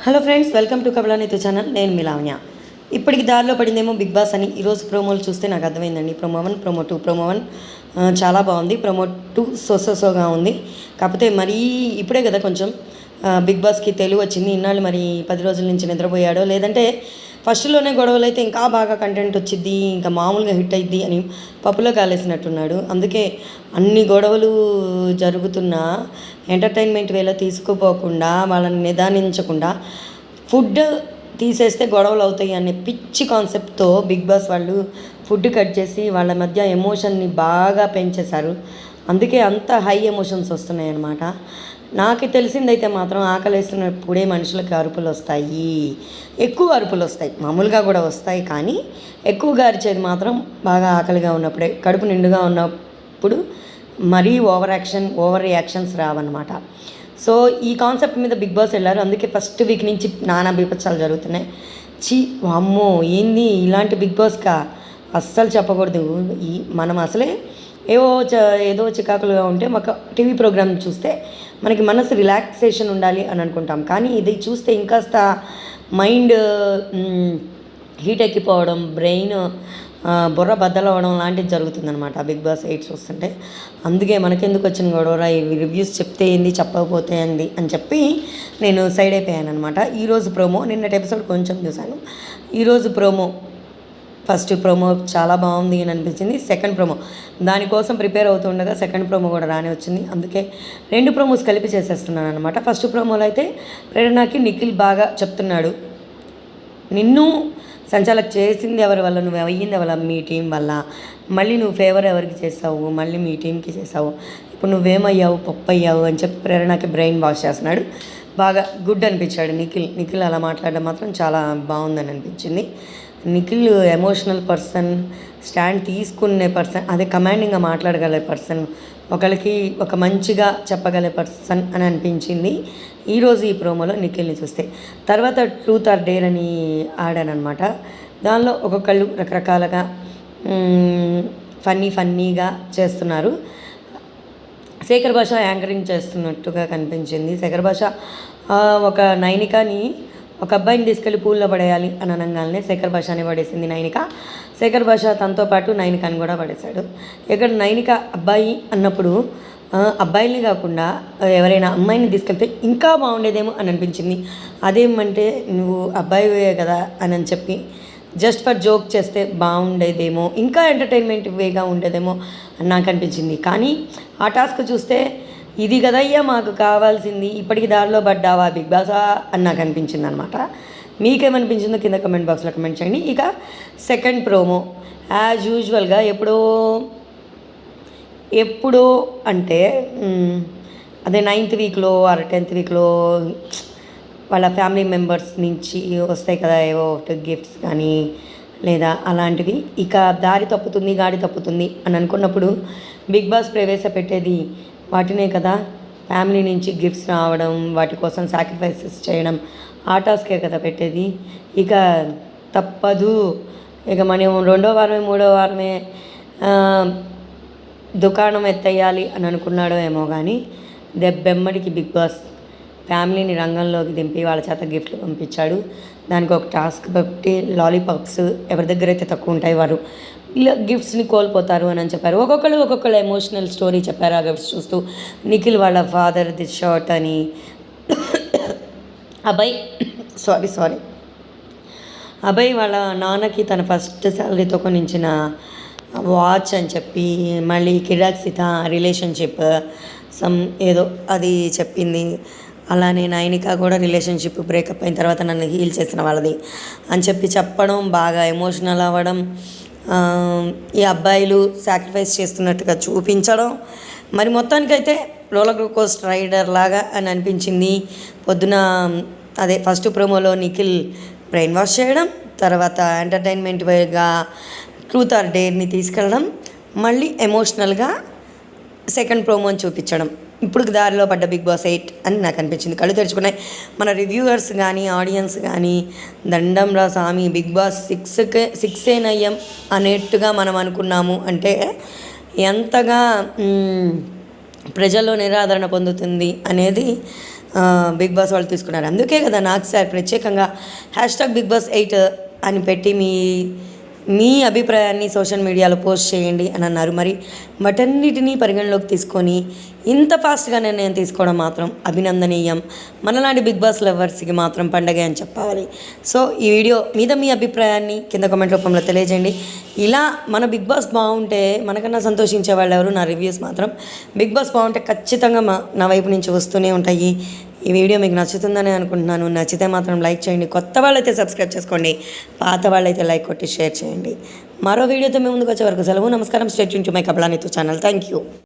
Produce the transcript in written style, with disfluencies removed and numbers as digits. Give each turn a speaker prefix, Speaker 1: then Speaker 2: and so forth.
Speaker 1: Hello friends, welcome to కబలానితో channel. నేను మీ లావణ్య. ఇప్పటికి దారిలో పడిందేమో బిగ్ బాస్ అని ఈరోజు ప్రోమోలు చూస్తే నాకు అర్థమైందండి. Promo 1, promo 2. ప్రోమో 1 చాలా బాగుంది. ప్రోమో 2 సోగా ఉంది. కాకపోతే మరీ ఇప్పుడే కదా కొంచెం బిగ్ బాస్కి తెలివి వచ్చింది. ఇన్నాళ్ళు మరి 10 రోజుల నుంచి నిద్రపోయాడో, లేదంటే ఫస్ట్లోనే గొడవలు అయితే ఇంకా బాగా కంటెంట్ వచ్చిద్ది, ఇంకా మామూలుగా హిట్ అయిద్ది అని పప్పులో కాలేసినట్టున్నాడు. అందుకే అన్ని గొడవలు జరుగుతున్నా ఎంటర్టైన్మెంట్ వేలో తీసుకుపోకుండా, వాళ్ళని నిదానించకుండా ఫుడ్ తీసేస్తే గొడవలు అవుతాయి అనే పిచ్చి కాన్సెప్ట్తో బిగ్ బాస్ వాళ్ళు ఫుడ్ కట్ చేసి వాళ్ళ మధ్య ఎమోషన్ని బాగా పెంచేశారు. అందుకే అంత హై ఎమోషన్స్ వస్తున్నాయి అన్నమాట. నాకు తెలిసిందైతే మాత్రం ఆకలేస్తున్నప్పుడే మనుషులకి అరుపులు వస్తాయి, ఎక్కువ అరుపులు వస్తాయి. మామూలుగా కూడా వస్తాయి, కానీ ఎక్కువగా అరిచేది మాత్రం బాగా ఆకలిగా ఉన్నప్పుడే. కడుపు నిండుగా ఉన్నప్పుడు మరీ ఓవర్ రియాక్షన్స్ రావన్నమాట. సో ఈ కాన్సెప్ట్ మీద బిగ్ బాస్ వెళ్ళారు. అందుకే ఫస్ట్ వీక్ నుంచి నానా బీపత్సాలు జరుగుతున్నాయి. అమ్మో ఏంది ఇలాంటి బిగ్ బాస్కా అస్సలు చెప్పకూడదు. మనం అసలే ఏదో చికాకులుగా ఉంటే ఒక టీవీ ప్రోగ్రామ్ చూస్తే మనకి మనసు రిలాక్సేషన్ ఉండాలి అని అనుకుంటాం. కానీ ఇది చూస్తే ఇంకాస్త మైండ్ హీట్ ఎక్కిపోవడం, బ్రెయిన్ బుర్ర బద్దలవడం లాంటిది జరుగుతుందన్నమాట బిగ్ బాస్ 8 చూస్తుంటే. అందుకే మనకెందుకు వచ్చిన గొడవరా, ఇవి రివ్యూస్ చెప్తే ఏంది, చెప్పకపోతే ఏంది అని చెప్పి నేను సైడ్ అయిపోయాను అనమాట. ఈరోజు ప్రోమో, నిన్నటి ఎపిసోడ్ కొంచెం చూశాను. ఈరోజు ప్రోమో, ఫస్ట్ ప్రోమో చాలా బాగుంది అని అనిపించింది. సెకండ్ ప్రోమో దానికోసం ప్రిపేర్ అవుతుండగా సెకండ్ ప్రోమో కూడా రాని వచ్చింది. అందుకే 2 ప్రోమోస్ కలిపి చేసేస్తున్నాను అనమాట. ఫస్ట్ ప్రోమోలో అయితే ప్రేరణకి నిఖిల్ బాగా చెప్తున్నాడు, నిన్ను సంచాలక్ చేసింది ఎవరి వల్ల, నువ్వు అయ్యింది ఎవరు, మీ టీం వల్ల. మళ్ళీ నువ్వు ఫేవర్ ఎవరికి చేస్తావు, మళ్ళీ మీ టీంకి చేసావు. ఇప్పుడు నువ్వేమయ్యావు, పప్పు అయ్యావు అని చెప్పి ప్రేరణకి బ్రెయిన్ వాష్ చేస్తున్నాడు. బాగా గుడ్ అనిపించాడు నిఖిల్ అలా మాట్లాడడం మాత్రం చాలా బాగుందని అనిపించింది. నిఖిల్ ఎమోషనల్ పర్సన్, స్టాండ్ తీసుకునే పర్సన్, అదే కమాండింగ్గా మాట్లాడగలే పర్సన్, ఒకరికి ఒక మంచిగా చెప్పగలే పర్సన్ అని అనిపించింది ఈరోజు ఈ ప్రోమోలో నిఖిల్ని చూస్తే. తర్వాత ట్రూత్ ఆర్ డేర్ అని ఆడానమాట. దానిలో ఒక్కొక్కళ్ళు రకరకాలుగా ఫన్నీగా చేస్తున్నారు. శేఖర్ భాష యాంకరింగ్ చేస్తున్నట్టుగా కనిపించింది. శేఖర్ భాష ఒక నైనికాని, ఒక అబ్బాయిని తీసుకెళ్ళి పూల్లో పడేయాలి అని అనగానే శేఖర్ భాషని పడేసింది నైనిక. శేఖర్ భాష తనతో పాటు నైనికాని కూడా పడేశాడు. ఇక్కడ నైనిక అబ్బాయి అన్నప్పుడు అబ్బాయిని కాకుండా ఎవరైనా అమ్మాయిని తీసుకెళ్తే ఇంకా బాగుండేదేమో అని అనిపించింది. అదేమంటే నువ్వు అబ్బాయివే కదా అని చెప్పి జస్ట్ ఫర్ జోక్ చేస్తే బాగుండేదేమో, ఇంకా ఎంటర్టైన్మెంట్ వేగా ఉండేదేమో అని నాకు అనిపించింది. కానీ ఆ టాస్క్ చూస్తే ఇది కదయ్యా మాకు కావాల్సింది, ఇప్పటికి దారిలో పడ్డావా బిగ్ బాసా అని నాకు అనిపించింది అనమాట. మీకేమనిపించిందో కింద కమెంట్ బాక్స్లో కమెంట్ చేయండి. ఇక సెకండ్ ప్రోమో యాజ్ యూజువల్గా ఎప్పుడో అంటే అదే 9th వీక్లో ఆర్ 10th వీక్లో వాళ్ళ ఫ్యామిలీ మెంబర్స్ నుంచి వస్తాయి కదా ఏవో గిఫ్ట్స్ కానీ లేదా అలాంటివి. ఇక గాడి తప్పుతుంది అని అనుకున్నప్పుడు బిగ్ బాస్ ప్రవేశపెట్టేది వాటినే కదా. ఫ్యామిలీ నుంచి గిఫ్ట్స్ రావడం, వాటి కోసం సాక్రిఫైసెస్ చేయడం, ఆ టాస్కే కదా పెట్టేది. ఇక తప్పదు. ఇక మనం 2వ వారమే 3వ వారమే దుకాణం ఎత్తేయాలి అని అనుకున్నాడో ఏమో, కానీ దెబ్బెమ్మడికి బిగ్ బాస్ ఫ్యామిలీని రంగంలోకి దింపి వాళ్ళ చేత గిఫ్ట్లు పంపించాడు. దానికి ఒక టాస్క్ పెట్టి లాలీపాప్స్ ఎవరి దగ్గర అయితే తక్కువ ఉంటాయి వారు ఇలా గిఫ్ట్స్ని కోల్పోతారు అని చెప్పారు. ఒక్కొక్కళ్ళు ఎమోషనల్ స్టోరీ చెప్పారు ఆ గిఫ్ట్స్ చూస్తూ. నిఖిల్ వాళ్ళ ఫాదర్ది షర్ట్ అని, అభయ్ వాళ్ళ నాన్నకి తన ఫస్ట్ శాలరీతో కొనించిన వాచ్ అని చెప్పి, మళ్ళీ కిరాక్సిత రిలేషన్షిప్ ఏదో అది చెప్పింది. అలానే నైనిక కూడా రిలేషన్షిప్ బ్రేకప్ అయిన తర్వాత నన్ను హీల్ చేసిన వాళ్ళది అని చెప్పడం, బాగా ఎమోషనల్ అవ్వడం, ఈ అబ్బాయిలు సాక్రిఫైస్ చేస్తున్నట్టుగా చూపించడం. మరి మొత్తానికైతే రోలర్ కోస్టర్ రైడర్ లాగా అని అనిపించింది. పొద్దున అదే ఫస్ట్ ప్రోమోలో నిఖిల్ బ్రెయిన్ వాష్ చేయడం, తర్వాత ఎంటర్టైన్మెంట్ వేగా ట్రూత్ ఆర్ డేర్ని తీసుకెళ్ళడం, మళ్ళీ ఎమోషనల్గా సెకండ్ ప్రోమోని చూపించడం. ఇప్పుడు దారిలో పడ్డ బిగ్ బాస్ 8 అని నాకు అనిపించింది. కళ్ళు తెరుచుకున్నాయి మన రివ్యూవర్స్ కానీ ఆడియన్స్ కానీ. దండంరా స్వామి, బిగ్ బాస్ 6 నయ్యం అనేట్టుగా మనం అనుకున్నాము అంటే ఎంతగా ప్రజల్లో నిరాదరణ పొందుతుంది అనేది బిగ్ బాస్ వాళ్ళు తీసుకున్నారు. అందుకే కదా నాకు సార్ ప్రత్యేకంగా #BigBoss8 అని పెట్టి మీ అభిప్రాయాన్ని సోషల్ మీడియాలో పోస్ట్ చేయండి అని అన్నారు. మరి వాటన్నిటినీ పరిగణలోకి తీసుకొని ఇంత ఫాస్ట్గా నిర్ణయం తీసుకోవడం మాత్రం అభినందనీయం. మనలాంటి బిగ్ బాస్ లవర్స్కి మాత్రం పండగే అని చెప్పాలి. సో ఈ వీడియో మీద మీ అభిప్రాయాన్ని కింద కామెంట్ రూపంలో తెలియజేయండి. ఇలా మన బిగ్ బాస్ బాగుంటే మనకన్నా సంతోషించే వాళ్ళు ఎవరు? నా రివ్యూస్ మాత్రం బిగ్ బాస్ బాగుంటే ఖచ్చితంగా నా వైపు నుంచి వస్తూనే ఉంటాయి. ఈ వీడియో మీకు నచ్చుతుందని అనుకుంటున్నాను. నచ్చితే మాత్రం లైక్ చేయండి. కొత్త వాళ్ళైతే సబ్స్క్రైబ్ చేసుకోండి. పాత వాళ్ళైతే లైక్ కొట్టి షేర్ చేయండి. మరో వీడియోతో మేము ముందుకు వచ్చే వరకు సెలవు. నమస్కారం. స్టే ట్యూన్ టు మై కబలానితో ఛానల్. Thank you.